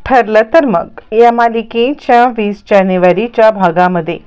ठरलं तर मग या मालिकेच्या 20 जानेवारीच्या भागामध्ये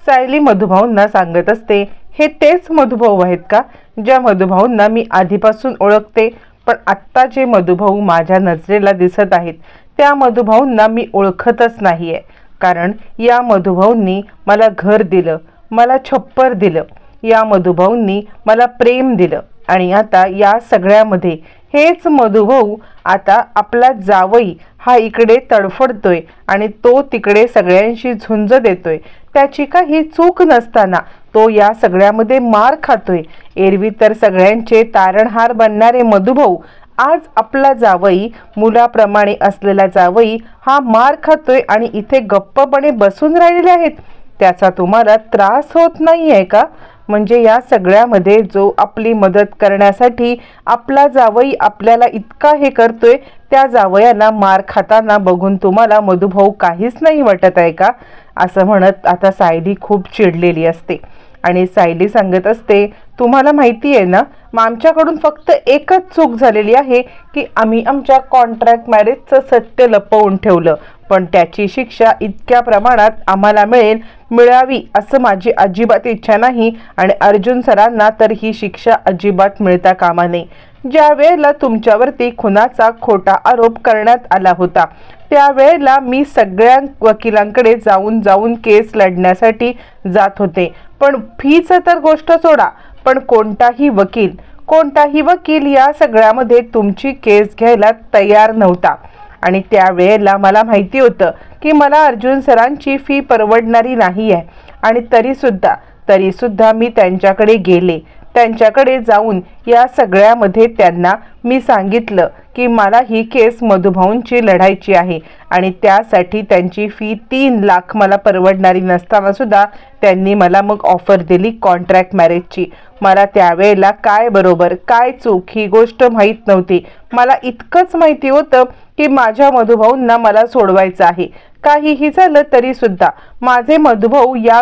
सायली मधुभाऊंना सांगत असते, हे तेच मधुभाऊ आहेत का ज्या मधुभाऊंना मी आधीपासून ओळखते, पण आत्ता जे मधुभाऊ माझ्या नजरेला दिसत आहेत त्या मधुभाऊंना मी ओळखतच नाहीये. कारण या मधुभाऊंनी मला घर दिलं, मला छप्पर दिलं, या मधुभाऊंनी मला प्रेम दिलं आणि आता या सगळ्यामध्ये हेच मधुभाऊ आता आपला जावई हा इकडे तडफडतोय आणि तो तिकडे सगळ्यांशी झुंज देतोय. त्याची काही चूक नसताना तो या सगळ्यामध्ये मार खातोय. एरवी तर सगळ्यांचे तारणहार बनणारे मधुभाऊ आज आपला जावई, मुलाप्रमाणे असलेला जावई हा मार खातोय आणि इथे गप्पपणे बसून राहिलेले आहेत. त्याचा तुम्हाला त्रास होत नाहीये का? म्हणजे या सगळ्यामध्ये जो आपली मदत करण्यासाठी आपला जावई आपल्याला इतका हे करतोय, त्या जावयाला मार खाताना बघून तुम्हाला मधुभाऊ काहीच नाही वाटत आहे का? असं म्हणत आता सायली खूप चिडलेली असते आणि सायली सांगत असते, तुम्हाला माहिती आहे ना, आमच्याकडून फक्त एकच चूक झालेली आहे की आम्ही आमच्या कॉन्ट्रॅक्ट मॅरेजचं सत्य लपवून ठेवलं, पण त्याची शिक्षा इतक्या प्रमाणात आम्हाला मिळावी असं माझी अजिबात इच्छा नाही आणि अर्जुन सरांना तर ही शिक्षा अजिबात मिळता कामा नये. ज्या वेळेला तुमच्यावरती खुनाचा खोटा आरोप करण्यात आला होता त्यावेळेला मी सगळ्या वकिलांकडे जाऊन केस लढण्यासाठी जात होते, पण फीचं तर गोष्ट सोडा, पण कोणताही वकील या सगळ्यामध्ये तुमची केस घ्यायला तयार नव्हता. आणि त्यावेळेला मला माहिती होतं की मला अर्जुन सरांची फी परवडणारी नाही आहे आणि तरीसुद्धा मी त्यांच्याकडे गेले. त्यांच्याकडे जाऊन या सगळ्यामध्ये त्यांना मी सांगितलं की मला ही केस मधुभाऊंची लढायची आहे आणि त्यासाठी त्यांची फी 3 लाख मला परवडणारी नसताना सुद्धा त्यांनी मला मग ऑफर दिली कॉन्ट्रॅक्ट मॅरेजची. मला त्यावेळेला काय बरोबर काय चूक ही गोष्ट माहीत नव्हती. मला इतकंच माहिती होतं की माझ्या मधुभाऊंना मला सोडवायचं आहे. काहीही झालं तरी सुद्धा माझे मधुभाऊ या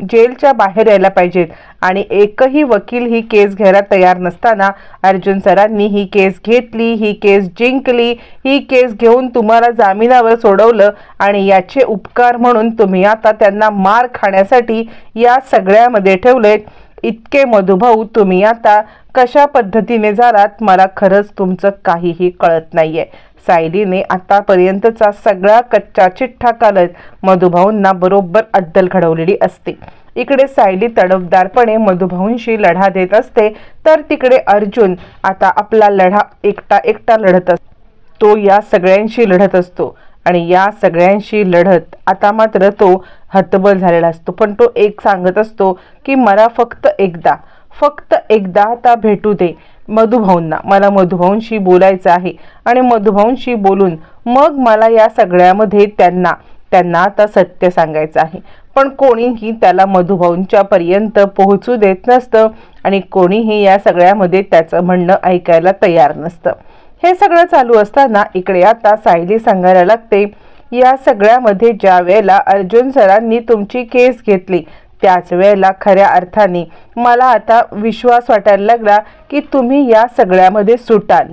जेलच्या बाहेर यायला पाहिजेत आणि एकही वकील ही केस घ्यायला तयार नसताना अर्जुन सरांनी ही केस घेतली, ही केस जिंकली, ही केस घेऊन तुम्हाला जामिनावर सोडवलं आणि याचे उपकार म्हणून तुम्ही आता त्यांना मार खाण्यासाठी या सगळ्यामध्ये ठेवलेत. इतके मधुभाऊ तुम्ही आता कशा पद्धतीने झालात मला खरंच तुमचं काहीही कळत नाहीये. सायलीने आतापर्यंतचा सगळा कच्चा चिठ्ठा कालत मधुभाऊंना बरोबर अद्दल घडवलेली असते. इकडे सायली तडफदारपणे मधुभाऊंशी लढा देत असते तर तिकडे अर्जुन आता आपला लढा एकटा लढत असतो. तो या सगळ्यांशी लढत असतो आणि या सगळ्यांशी लढत आता मात्र तो हतबल झालेला असतो. पण तो एक सांगत असतो की मला फक्त एकदा आता भेटू दे मधुभाऊंना, मला मधुभाऊंशी बोलायचं आहे आणि मधुभाऊंशी बोलून मग मला या सगळ्यामध्ये त्यांना आता सत्य सांगायचं आहे. पण कोणीही त्याला मधुभाऊंच्या पर्यंत पोहोचू देत नसतं आणि कोणीही या सगळ्यामध्ये त्याचं म्हणणं ऐकायला तयार नसतं. हे सगळं चालू असताना इकडे आता सायली सांगायला लागते, या सगळ्यामध्ये ज्या वेळेला अर्जुन सरांनी तुमची केस घेतली त्याच वेळेला खऱ्या अर्थाने मला आता विश्वास वाटायला लागला की तुम्ही या सगळ्यामध्ये सुटाल.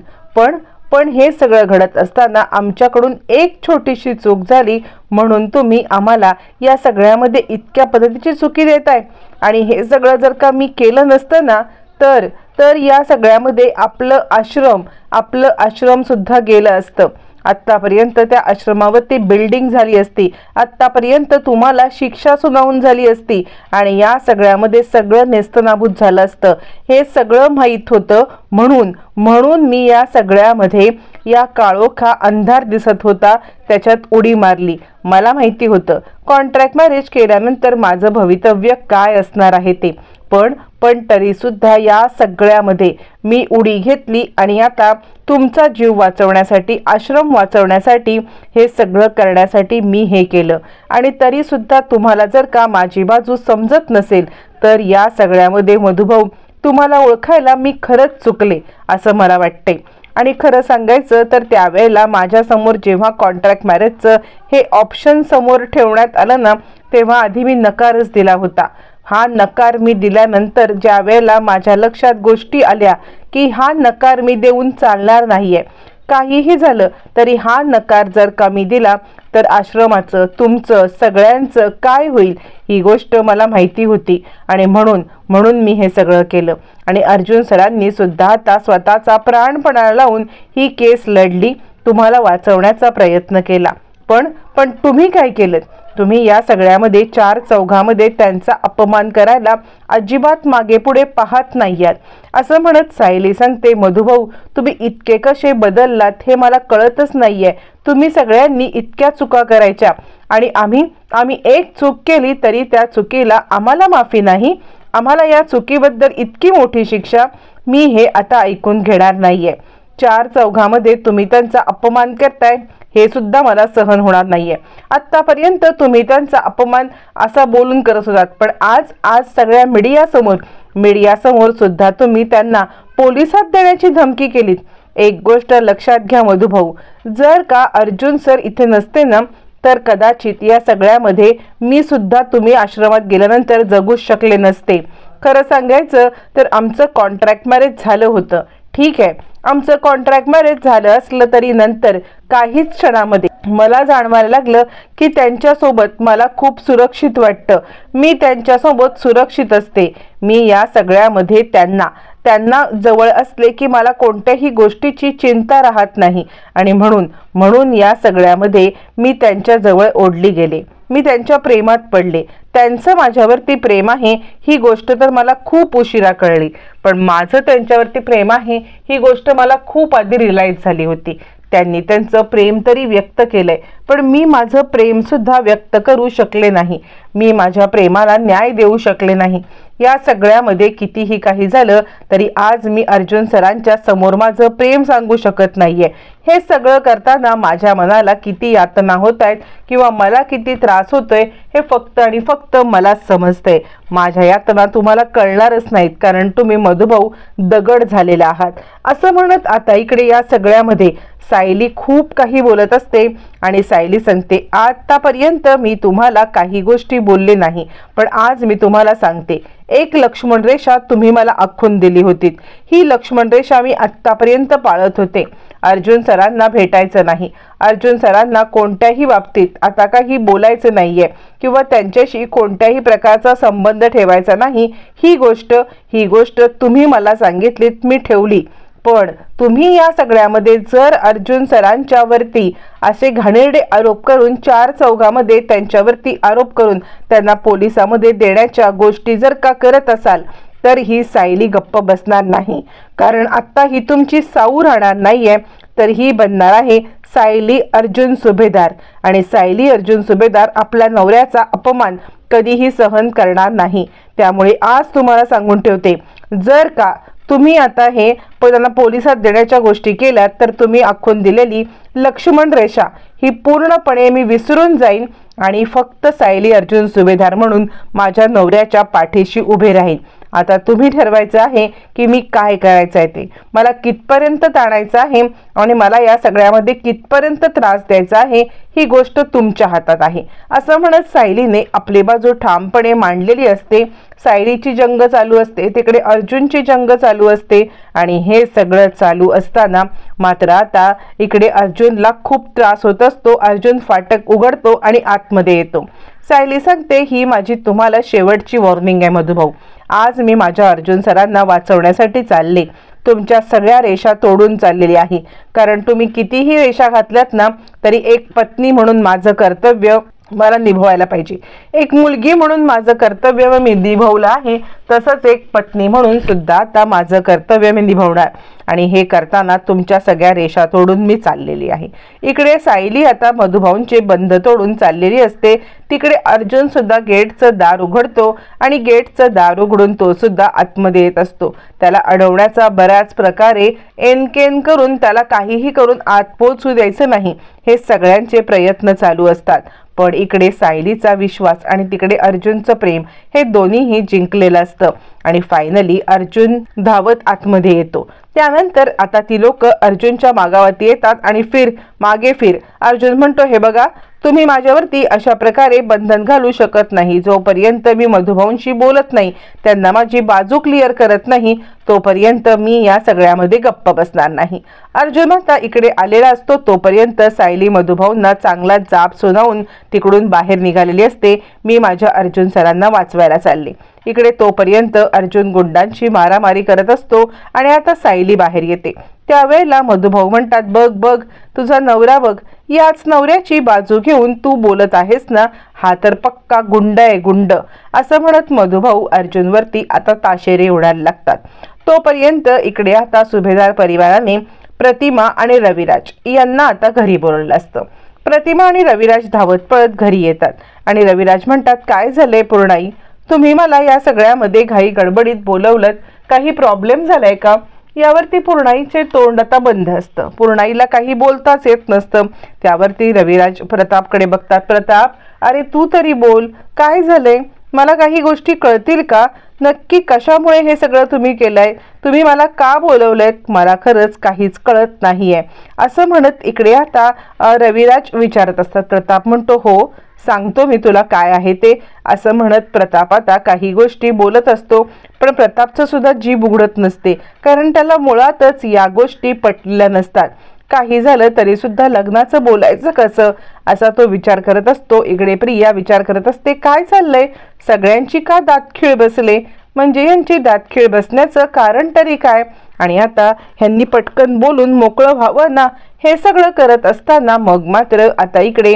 पण हे सगळं घडत असताना आमच्याकडून एक छोटीशी चूक झाली म्हणून तुम्ही आम्हाला या सगळ्यामध्ये इतक्या पद्धतीची चुकी देताय आणि हे सगळं जर का मी केलं नसतं ना तर या सगळ्यामध्ये आपलं आश्रम सुद्धा गेलं असतं. आत्तापर्यंत त्या आश्रमावरती बिल्डिंग झाली असती, आत्तापर्यंत तुम्हाला शिक्षा सुनावून झाली असती आणि या सगळ्यामध्ये सगळं नेस्तनाबूत झालं असतं. हे सगळं माहीत होतं म्हणून मी या सगळ्यामध्ये या काळोखा अंधार दिसत होता त्याच्यात उडी मारली. मला माहिती होतं कॉन्ट्रॅक्ट मॅरेज केल्यानंतर माझं भवितव्य काय असणार आहे ते, पण तरीसुद्धा या सगळ्यामध्ये मी उडी घेतली आणि आता तुमचा जीव वाचवण्यासाठी, आश्रम वाचवण्यासाठी, हे सगळं करण्यासाठी मी हे केलं. आणि तरीसुद्धा तुम्हाला जर का माझी बाजू समजत नसेल तर या सगळ्यामध्ये मधुभाऊ तुम्हाला ओळखायला मी खरंच चुकले असं मला वाटते. आणि खरं सांगायचं तर त्यावेळेला माझ्यासमोर जेव्हा कॉन्ट्रॅक्ट मॅरेजचं हे ऑप्शन समोर ठेवण्यात आलं ना तेव्हा आधी मी नकारच दिला होता. हा नकार मी दिल्यानंतर ज्या वेळेला माझ्या लक्षात गोष्टी आल्या की हा नकार मी देऊन चालणार नाहीये, काहीही झालं तरी हा नकार जर कमी दिला तर आश्रमाचं तुमचं सगळ्यांचं काय होईल ही गोष्ट मला माहिती होती आणि म्हणून मी हे सगळं केलं. आणि अर्जुन सरांनी सुद्धा आता स्वतःचा प्राणपणा लावून ही केस लढली, तुम्हाला वाचवण्याचा प्रयत्न केला. पण तुम्ही काय केलं? तुम्ही या सगळ्यामध्ये चार चौघामध्ये त्यांचा अपमान करायला अजिबात मागे पुढे पाहत नाहीयात. असं म्हणत सायली सांगते, मधुभाऊ तुम्ही इतके कसे बदललात हे मला कळतच नाहीये. तुम्ही सगळ्यांनी इतक्या चुका करायच्या आणि आम्ही एक चूक केली तरी त्या चुकीला आम्हाला माफी नाही. आम्हाला या चुकीबद्दल इतकी मोठी शिक्षा, मी हे आता ऐकून घेणार नाहीये. चार चौघामध्ये तुम्ही त्यांचा अपमान करताय हे सुद्धा मला सहन होणार नाहीये. आतापर्यंत तुम्ही त्यांचा अपमान असा बोलून करत होतात, पण आज सगळ्या मीडियासमोर सुद्धा तुम्ही त्यांना पोलिसात देण्याची धमकी केलीत. एक गोष्ट लक्षात घ्या मधुभाऊ, जर का अर्जुन सर इथे नसते ना तर कदाचित या सगळ्यामध्ये मी सुद्धा तुम्ही आश्रमात गेल्यानंतर जगूच शकले नसते. खरं सांगायचं तर आमचं कॉन्ट्रॅक्ट मॅरेज झालं होतं. ठीक आहे, आमचं कॉन्ट्रॅक्ट मॅरेज झालं असलं तरी नंतर काहीच क्षणामध्ये मला जाणवायला लागलं की त्यांच्यासोबत मला खूप सुरक्षित वाटतं. मी त्यांच्यासोबत सुरक्षित असते. मी या सगळ्यामध्ये त्यांना जवळ असले की मला कोणत्याही गोष्टीची चिंता राहत नाही आणि म्हणून या सगळ्यामध्ये मी त्यांच्या जवळ ओढली गेले. मी त्यांच्या प्रेमात पडले. त्यांचं माझ्यावरती प्रेम आहे ही गोष्ट तर मला खूप उशिरा कळली, पण माझं त्यांच्यावरती प्रेम आहे ही गोष्ट मला खूप आधी रिअलाइज झाली होती. त्यांनी त्यांचं प्रेम तरी व्यक्त केलंय, पण मी माझं प्रेम सुद्धा व्यक्त करू शकले नाही. मी माझ्या प्रेमाला न्याय देऊ शकले नाही. या सगळ्यामध्ये कितीही काही झालं तरी आज मी अर्जुन सरांच्या समोर माझं प्रेम सांगू शकत नाहीये. हे सगळं करताना माझ्या मनाला किती यातना होत आहेत किंवा मला किती त्रास होतोय हे फक्त आणि फक्त मला समजतंय. माझ्या यातना तुम्हाला कळणारच नाहीत, कारण तुम्ही मधुभाऊ दगड झालेला आहात. असं म्हणत आता इकडे या सगळ्यामध्ये सायली खूप काही बोलत असते आणि सायली सांगते, आतापर्यंत मी तुम्हाला काही गोष्टी बोलले नाही, पण आज मी तुम्हाला सांगते, एक लक्ष्मण रेषा तुम्ही मला आखून दिली होती. ही लक्ष्मण रेषा मी आतापर्यंत पाळत होते. अर्जुन सरांना भेटायचं नाही, अर्जुन सरांना कोणत्याही बाबतीत आता काही बोलायचं नाहीये किंवा त्यांच्याशी कोणत्याही प्रकारचा संबंध ठेवायचा नाही. ही गोष्ट तुम्ही मला सांगितलीत, मी ठेवली. पण तुम्ही या सगळ्यामध्ये जर अर्जुन सरांच्या वरती असे घाणेरडे आरोप करून चार चौघामध्ये त्यांच्यावरती आरोप करून त्यांना पोलिसामध्ये देण्याच्या गोष्टी जर का करत असाल तर ही सायली गप्प बसणार नाही. कारण आता ही तुमची साऊ राहणार नाहीये, तर ही बनणार आहे सायली अर्जुन सुभेदार. आणि सायली अर्जुन सुभेदार आपल्या नवऱ्याचा अपमान कधीही सहन करणार नाही. त्यामुळे आज तुम्हाला सांगून ठेवते, जर का तुम्ही आता हे त्यांना पोलिसात देण्याच्या गोष्टी केल्या तर तुम्ही आखून दिलेली लक्ष्मण रेषा ही पूर्णपणे मी विसरून जाईन आणि फक्त सायली अर्जुन सुभेदार म्हणून माझ्या नवऱ्याच्या पाठीशी उभे राहीन. आता तुम्ही ठरवायचं आहे की मी काय करायचं आहे ते, मला कितपर्यंत ताणायचं आहे आणि मला या सगळ्यामध्ये कितपर्यंत त्रास द्यायचा आहे ही गोष्ट तुमच्या हातात आहे. असं म्हणत सायलीने आपली बाजू ठामपणे मांडलेली असते. सायलीची जंग चालू असते, तिकडे अर्जुनची जंग चालू असते आणि हे सगळं चालू असताना मात्र आता इकडे अर्जुनला खूप त्रास होत असतो. अर्जुन फाटक उघडतो आणि आतमध्ये येतो. सायली सांगते, ही माझी तुम्हाला शेवटची वॉर्निंग आहे मधुभाऊ. आज मी माझ्या अर्जुन सरांना वाचवण्यासाठी चालले. तुमच्या सगळ्या रेषा तोडून चाललेली आहे, कारण तुम्ही कितीही रेषा घातल्यात ना तरी एक पत्नी म्हणून माझं कर्तव्य मला निभवायला पाहिजे. एक मुलगी म्हणून माझं कर्तव्य मी निभवलं आहे, तसंच एक पत्नी म्हणून सुद्धा आता माझं कर्तव्य मी निभवणार आणि हे करताना तुमच्या सगळ्या रेषा तोडून मी चाललेली आहे. इकडे सायली आता मधुभाऊंचे बंध तोडून चाललेली असते. तिकडे अर्जुन सुद्धा गेटचं दार उघडतो आणि गेटचं दार उघडून तो सुद्धा आतमध्ये येत असतो. त्याला अडवण्याचा बऱ्याच प्रकारे एनकेन करून त्याला काहीही करून आत पोहोचू द्यायचं नाही हे सगळ्यांचे प्रयत्न चालू असतात. पण इकडे सायलीचा विश्वास आणि तिकडे अर्जुनचं प्रेम हे दोन्हीही जिंकलेलं असतं आणि फायनली अर्जुन धावत आतमध्ये येतो. त्यानंतर आता ती लोक अर्जुनच्या मागावरती येतात आणि मागे फिर. अर्जुन म्हणतो, हे बघा, तुम्ही माझ्यावरती अशा प्रकारे बंधन घालू शकत नाही. जोपर्यंत मी मधुभाऊंशी बोलत नाही, त्यांना माझी बाजू क्लिअर करत नाही, तोपर्यंत मी या सगळ्यामध्ये गप्प बसणार नाही. अर्जुन आता इकडे आलेला असतो तोपर्यंत सायली मधुभाऊंना चांगला जाब सुनावून तिकडून बाहेर निघालेली असते. मी माझ्या अर्जुन सरांना वाचवायला चालले. इकडे तोपर्यंत अर्जुन गुंडांची मारामारी करत असतो आणि आता सायली बाहेर येते. त्यावेळेला मधुभाऊ म्हणतात, बघ बघ तुझा नवरा बघ, याच नवऱ्याची बाजू घेऊन तू बोलत आहेस ना, हा तर पक्का गुंड आहे गुंड. असं म्हणत मधुभाऊ अर्जुनवरती आता ताशेरे उडायला लागतात. तोपर्यंत इकडे आता सुभेदार परिवाराने प्रतिमा आणि रविराज यांना आता घरी बोलवलं असतं. प्रतिमा आणि रविराज धावत पळत घरी येतात आणि रविराज म्हणतात, काय झालंय पूर्णाई, तुम्ही मला या सगळ्यामध्ये घाई गडबडीत बोलवलं, काही प्रॉब्लेम झालाय का? यावरती पूर्णाईचे तोंड आता बंद असतं. पूर्णाईला काही बोलताच येत नसतं. त्यावरती रविराज प्रतापकडे बघतात. प्रताप, अरे तू तरी बोल, काय झालंय? मला काही गोष्टी कळतील का? नक्की कशामुळे हे सगळं तुम्ही केलंय? तुम्ही मला का बोलवलंय? मला खरंच काहीच कळत नाहीये. असं म्हणत इकडे आता रविराज विचारत असतात. प्रताप म्हणतो, हो सांगतो मी तुला काय आहे ते. असं म्हणत प्रताप आता काही गोष्टी बोलत असतो. पण प्रतापचं सुद्धा जीभ उघडत नसते, कारण त्याला मुळातच या गोष्टी पटलेल्या नसतात. काही झालं तरी सुद्धा लग्नाचं बोलायचं कसं, असा तो विचार करत असतो. इकडे प्रिया विचार करत असते, काय चाललंय, सगळ्यांची का दातखिळ बसले, म्हणजे यांची दातखिळ बसण्याचं कारण तरी काय? आणि आता ह्यांनी पटकन बोलून मोकळं व्हावं ना, हे सगळं करत असताना मग मात्र आता इकडे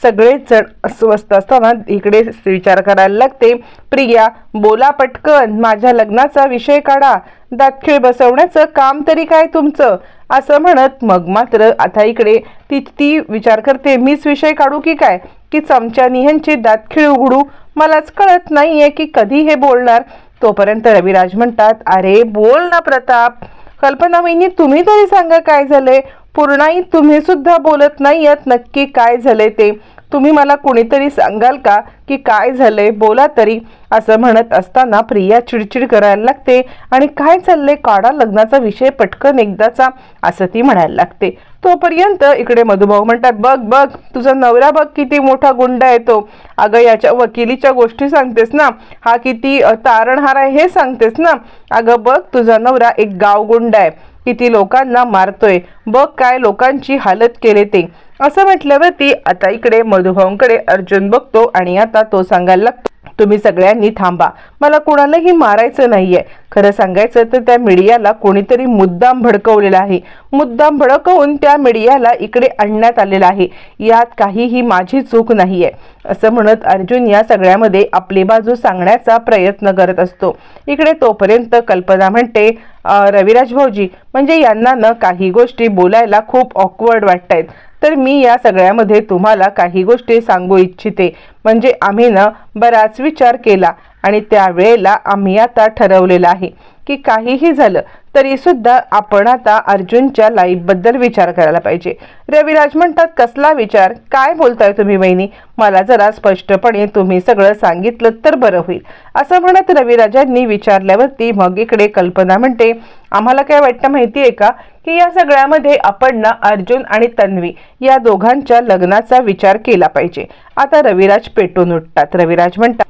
सगळेच जण अस्वस्थ असताना इकडे विचार करायला लागते. प्रिया, बोला पटकन, माझ्या लग्नाचा विषय काढा, दातखिळ बसवण्याचं काम तरी काय तुमचं? असं म्हणत मग मात्र आता इकडे ती विचार करते, मीच विषय काढू की काय, की चमच्यानी ह्यांची दातखिळ उघडू? मलाच कळत नाहीये की कधी हे बोलणार. तोपर्यंत रविराज म्हणतात, अरे बोल ना प्रताप. कल्पना वहिनी, तुम्ही तरी सांगा काय झालंय. पूर्णाई, तुम्ही सुद्धा बोलत नाहीयेत, नक्की काय झालंय ते तुम्ही मला कोणीतरी सांगाल का, की काय झालंय, बोला तरी. असं म्हणत असताना प्रिया चिडचिड करायला लागते आणि काय चाललंय, काढा लग्नाचा विषय पटकन एकदाचा, असं ती म्हणायला लागते. तोपर्यंत इकडे मधुभाऊ म्हणतात, बघ बघ तुझा नवरा बघ किती मोठा गुंड आहे तो. अगं याच्या वकिलीच्या गोष्टी सांगतेस ना, हा किती तारणहार आहे हे सांगतेस ना. अगं बघ तुझा नवरा एक गावगुंड आहे, किती लोकांना मारतोय, बघ काय लोकांची हालत केले ते. असं म्हटल्यावरती आता इकडे मधुभाऊंकडे अर्जुन बघतो आणि आता तो सांगायला लागतो, तुम्ही सगळ्यांनी थांबा, मला कोणालाही मारायचं नाहीये. खरं सांगायचं तर त्या मीडियाला कोणीतरी मुद्दाम भडकवलेला आहे, मुद्दाम भडकवून त्या मीडियाला इकडे आणण्यात आलेला आहे, यात काहीही माझी चूक नाहीये. असं म्हणत अर्जुन या सगळ्यामध्ये आपली बाजू सांगण्याचा प्रयत्न करत असतो. इकडे तोपर्यंत कल्पना म्हणते, रविराज भाऊजी, म्हणजे यांना न काही गोष्टी बोलायला खूप ऑकवर्ड वाटतायत, तर मी या सगळ्यामध्ये तुम्हाला काही गोष्टी सांगू इच्छिते. म्हणजे आम्ही ना बराच विचार केला आणि त्यावेळेला आम्ही आता ठरवलेलं आहे की काहीही झालं तरी सुद्धा आपण आता अर्जुनच्या लाईफबद्दल विचार करायला पाहिजे. रविराज म्हणतात, कसला विचार, काय बोलताय तुम्ही वहिनी, मला जरा स्पष्टपणे तुम्ही सगळं सांगितलं तर बरं होईल. असं म्हणत रविराजांनी विचारल्यावरती मग इकडे कल्पना म्हणते, आम्हाला काय वाटतं माहितीये का, की या सगळ्यामध्ये आपण ना अर्जुन आणि तन्वी या दोघांच्या लग्नाचा विचार केला पाहिजे. आता रविराज पेटून उठतात. रविराज म्हणतात,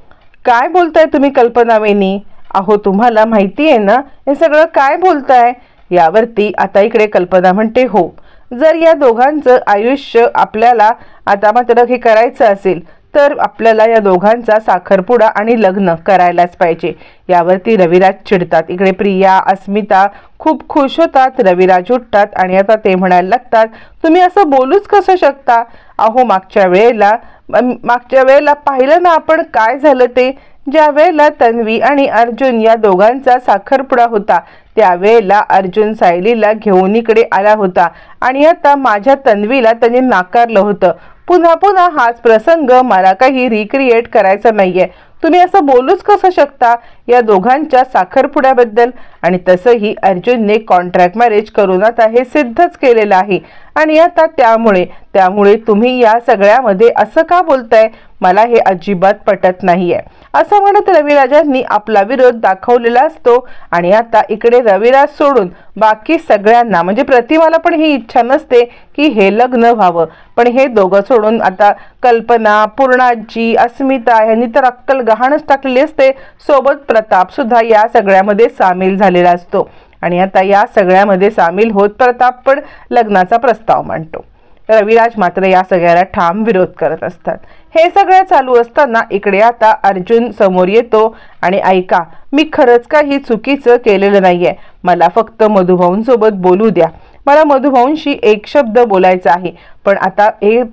काय बोलताय तुम्ही कल्पना वहिनी, अहो तुम्हाला माहिती आहे ना हे सगळं काय बोलताय. यावरती आता इकडे कल्पना म्हणते, हो, जर या दोघांचं आयुष्य आपल्याला आता मात्र हे करायचं असेल तर आपल्याला या दोघांचा साखरपुडा आणि लग्न करायलाच पाहिजे. यावरती रविराज चिडतात. इकडे प्रिया, अस्मिता खूप खुश होतात. रविराज उठतात आणि आता ते म्हणायला लागतात, तुम्ही असं बोलूच कसं शकता. अहो मागच्या वेळेला पाहिलं ना आपण काय झालं ते. ज्या वेळेला तन्वी आणि अर्जुन या दोघांचा साखरपुडा होता त्यावेळेला अर्जुन सायलीला घेऊन इकडे आला होता आणि आता माझ्या तन्वीला त्याने नाकारलं होतं. पुन्हा पुन्हा हाच प्रसंग मला काही रिक्रिएट करायचा नाहीये. तुम्ही असं बोलूच कसं शकता या दोघांच्या साखरपुड्याबद्दल. आणि तसंही अर्जुनने कॉन्ट्रॅक्ट मॅरेज करून आता हे सिद्धच केलेलं आहे. आणि आता त्यामुळे तुम्ही या सगळ्यामध्ये असं का बोलताय, मला हे अजिबात पटत नाहीये असं म्हणत रविराजांनी आपला विरोध दाखवलेला असतो। आणि आता इकडे रविराज सोडून बाकी सगळ्यांना म्हणजे प्रतिमाला पण ही इच्छा नसते की हे लग्न व्हावं, पण हे दोघं सोडून आता कल्पना, पूर्णाजी, अस्मिता यांनी तर अक्कल गहाणच टाकलेली असते, सोबत प्रताप सुद्धा या सगळ्यामध्ये सामील झालेला असतो। आणि आता या सगळ्यामध्ये सामील होत प्रताप पण लग्नाचा प्रस्ताव मांडतो। रविराज मात्र या सगळ्याला ठाम विरोध करत असतात। हे सगळं चालू असताना इकडे आता अर्जुन समोर येतो आणि ऐका, मी खरंच काही चुकीचं केलेलं नाहीये, मला फक्त मधुभाऊंसोबत बोलू द्या, मला मधुभाऊंशी एक शब्द बोलायचा आहे। पण आता हे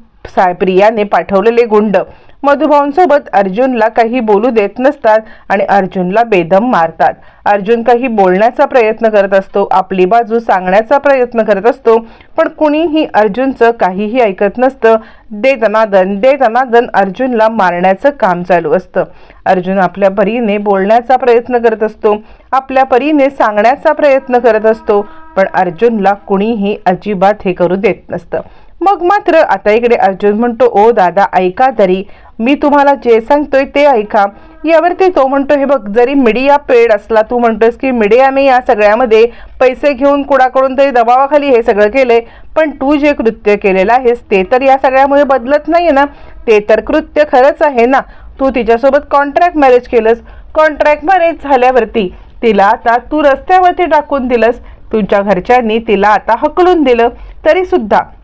प्रियाने पाठवलेले गुंड मधुभाऊंसोबत अर्जुनला काही बोलू देत नसतात आणि अर्जुनला बेदम मारतात। अर्जुन काही बोलण्याचा प्रयत्न करत असतो, आपली बाजू सांगण्याचा प्रयत्न करत असतो, पण कुणीही अर्जुनचं काहीही ऐकत नसतं। दे दनादन अर्जुनला मारण्याचं काम चालू असतं। अर्जुन आपल्या परीने बोलण्याचा प्रयत्न करत असतो, आपल्या परीने सांगण्याचा प्रयत्न करत असतो, पण अर्जुनला कुणीही अजिबात हे करू देत नसतं। मग मात्र आता इकडे अर्जुन म्हणतो, ओ दादा ऐका तरी, मी तुम्हाला जे सांगतोय ते ऐका। यावरती तो म्हणतो, हे बघ, जरी मीडिया पेड असला, तू म्हणतोस की मीडियाने या सगळ्यामध्ये पैसे घेऊन कुणाकडून तरी दबावाखाली हे सगळं केलंय, पण तू जे कृत्य केलेलं आहेस ते तर या सगळ्यामध्ये बदलत नाहीये ना, ते तर कृत्य खरंच आहे ना। तू तिच्यासोबत कॉन्ट्रॅक्ट मॅरेज केलंस, कॉन्ट्रॅक्ट मॅरेज झाल्यावरती तिला आता तू रस्त्यावरती टाकून दिलंस, तुमच्या घरच्यांनी तिला आता हकलून दिलं,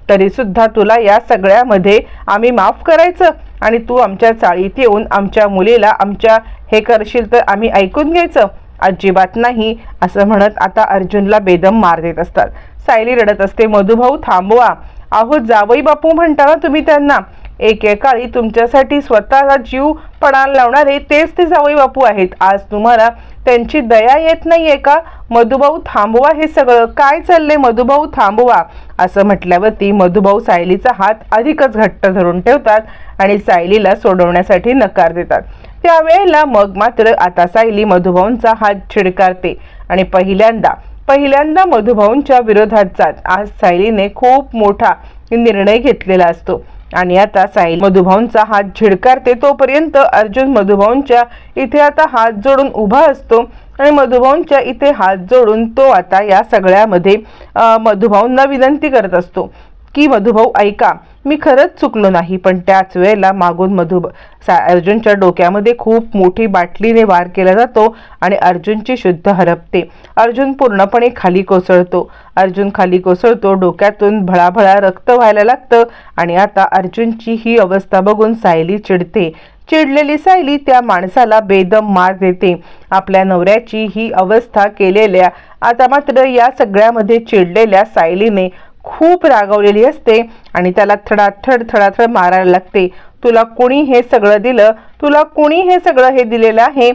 तरी सुद्धा तुला या सगळ्यामध्ये आम्ही माफ करायचं आणि तू आमच्या चाळीत येऊन आमच्या मुलीला आमच्या हे करशील तर आम्ही ऐकून घ्यायचं? अजिबात नाही असं म्हणत आता अर्जुनला बेदम मार देत असतात। सायली रडत असते, मधुभाऊ थांबवा, अहो जावई बापू म्हणता ना तुम्ही त्यांना, एकेकाळी तुमच्यासाठी स्वतःला जीव पणाला लावणारे तेच ते जावई बापू आहेत, आज तुम्हाला त्यांची दया येत नाहीये का? मधुभाऊ थांबवा, हे सगळं काय चाललंय, मधुभाऊ थांबवा असं म्हटल्यावरती मधुभाऊ सायलीचा हात अधिकच घट्ट धरून ठेवतात आणि सायलीला सोडवण्यासाठी नकार देतात। त्यावेळेला मग मात्र आता सायली मधुभाऊंचा हात छिडकारते आणि पहिल्यांदा मधुभाऊंच्या विरोधात जात आज सायलीने खूप मोठा निर्णय घेतलेला असतो आणि आता सायली मधुभाऊंचा हात झिडकारते। तोपर्यंत अर्जुन मधुभाऊंच्या इथे आता हात जोडून उभा असतो आणि मधुभाऊंच्या इथे हात जोडून तो आता या सगळ्यामध्ये मधुभाऊंना विनंती करत असतो की मधुभाऊ ऐका, मी खरंच चुकलो नाही। पण त्याच वेळेला मागून अर्जुनच्या डोक्यामध्ये खूप मोठी बाटलीने वार केला जातो आणि अर्जुनची शुद्ध हरपते। अर्जुन पूर्णपणे खाली कोसळतो, डोक्यातून भळाभळा रक्त व्हायला लागतं आणि आता अर्जुनची ही अवस्था बघून सायली चिडते। चिडलेली सायली त्या माणसाला बेदम मार देते। आपल्या नवऱ्याची ही अवस्था केलेल्या आता मात्र या सगळ्यामध्ये चिडलेल्या सायलीने खूप रागवलेली असते आणि त्याला थडाथड मारायला लागते। तुला कोणी हे सगळं दिलं, तुला कोणी हे सगळं हे दिलेलं आहे,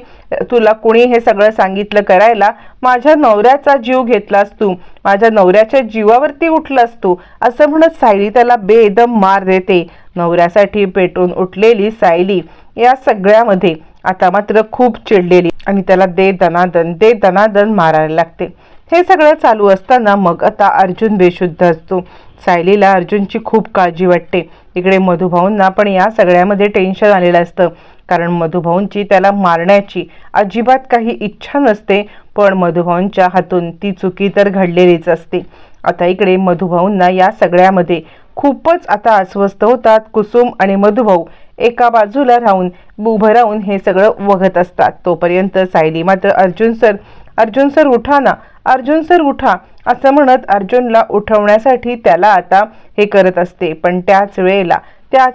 तुला कोणी हे सगळं सांगितलं करायला, माझ्या नवऱ्याचा जीव घेतलास तू, माझ्या नवऱ्याच्या जीवावरती उठलास तू असं म्हणत सायली त्याला बेदम मार देते। नवऱ्यासाठी पेटून उठलेली सायली या सगळ्यामध्ये आता मात्र खूप चिडलेली आणि त्याला दे दनादन मारायला लागते। हे सगळं चालू असताना मग आता अर्जुन बेशुद्ध असतो। सायलीला अर्जुनची खूप काळजी वाटते। इकडे मधुभाऊंना पण या सगळ्यामध्ये टेन्शन आलेलं असतं, कारण मधुभाऊंची त्याला मारण्याची अजिबात काही इच्छा नसते, पण मधुभाऊंच्या हातून ती चुकी तर घडलेलीच असते। आता इकडे मधुभाऊंना या सगळ्यामध्ये खूपच आता अस्वस्थ होतात। कुसुम आणि मधुभाऊ एका बाजूला उभं राहून हे सगळं बघत असतात। तोपर्यंत सायली मात्र अर्जुन सर उठा ना, अर्जुन सर उठा असं म्हणत अर्जुनला उठवण्यासाठी त्याला आता हे करत असते, पण त्याच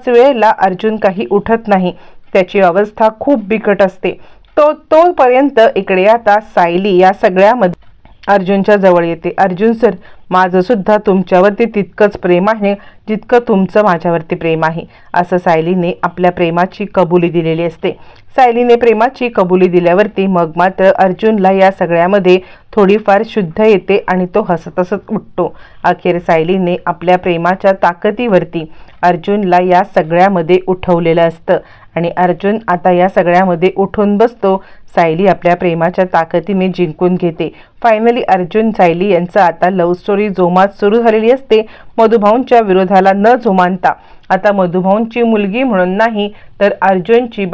वेळेला अर्जुन काही उठत नाही, त्याची अवस्था खूप बिकट असते। तोपर्यंत इकडे आता सायली या सगळ्यामध्ये अर्जुनच्या जवळ येते। अर्जुन सर, माझं सुद्धा तुमच्यावरती तितकंच प्रेम आहे जितकं तुमचं माझ्यावरती प्रेम आहे असं सायलीने आपल्या प्रेमाची कबुली दिलेली असते। सायलीने प्रेमाची कबुली दिल्यावरती मग मात्र अर्जुनला या सगळ्यामध्ये थोडीफार शुद्ध येते आणि तो हसत उठतो। अखेर सायलीने आपल्या प्रेमाच्या ताकदीवरती अर्जुनला या सगळ्यामध्ये उठवलेलं असतं आणि अर्जुन आता या सगळ्यामध्ये उठून बसतो। सायली आपल्या प्रेमाच्या ताकदीने जिंकून घेते। फायनली अर्जुन सायली यांचा आता लव्ह स्टोरी स्टोरी जोमात सुरू झालेली असते. मधुभाऊंच्या विरोधाला न जुमानता आता मधुभाऊंची मुलगी म्हणून नाही तर अर्जुनची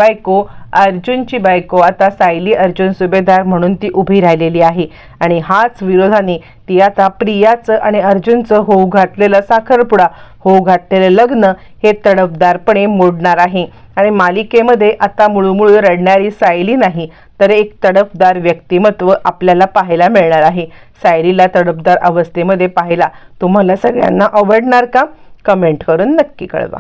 बायको आता सायली अर्जुन सुभेदार म्हणून ती उभी राहिलेली आहे. आणि हाच विरोधाने ती आता प्रियाचं आणि अर्जुनचं होऊ घातलेलं साखरपुडा, होऊ घातलेलं लग्न हे तडफदारपणे मोडणार आहे. आणि मालिकेमध्ये आता मुळूमुळू रडणारी सायली नाही तर एक तडफदार व्यक्तिमत्व आपल्याला पाहायला मिळणार आहे. सायलीला तडफदार अवस्थेमध्ये पाहायला तुम्हाला सगळ्यांना आवडणार का? कमेंट करून नक्की कळवा.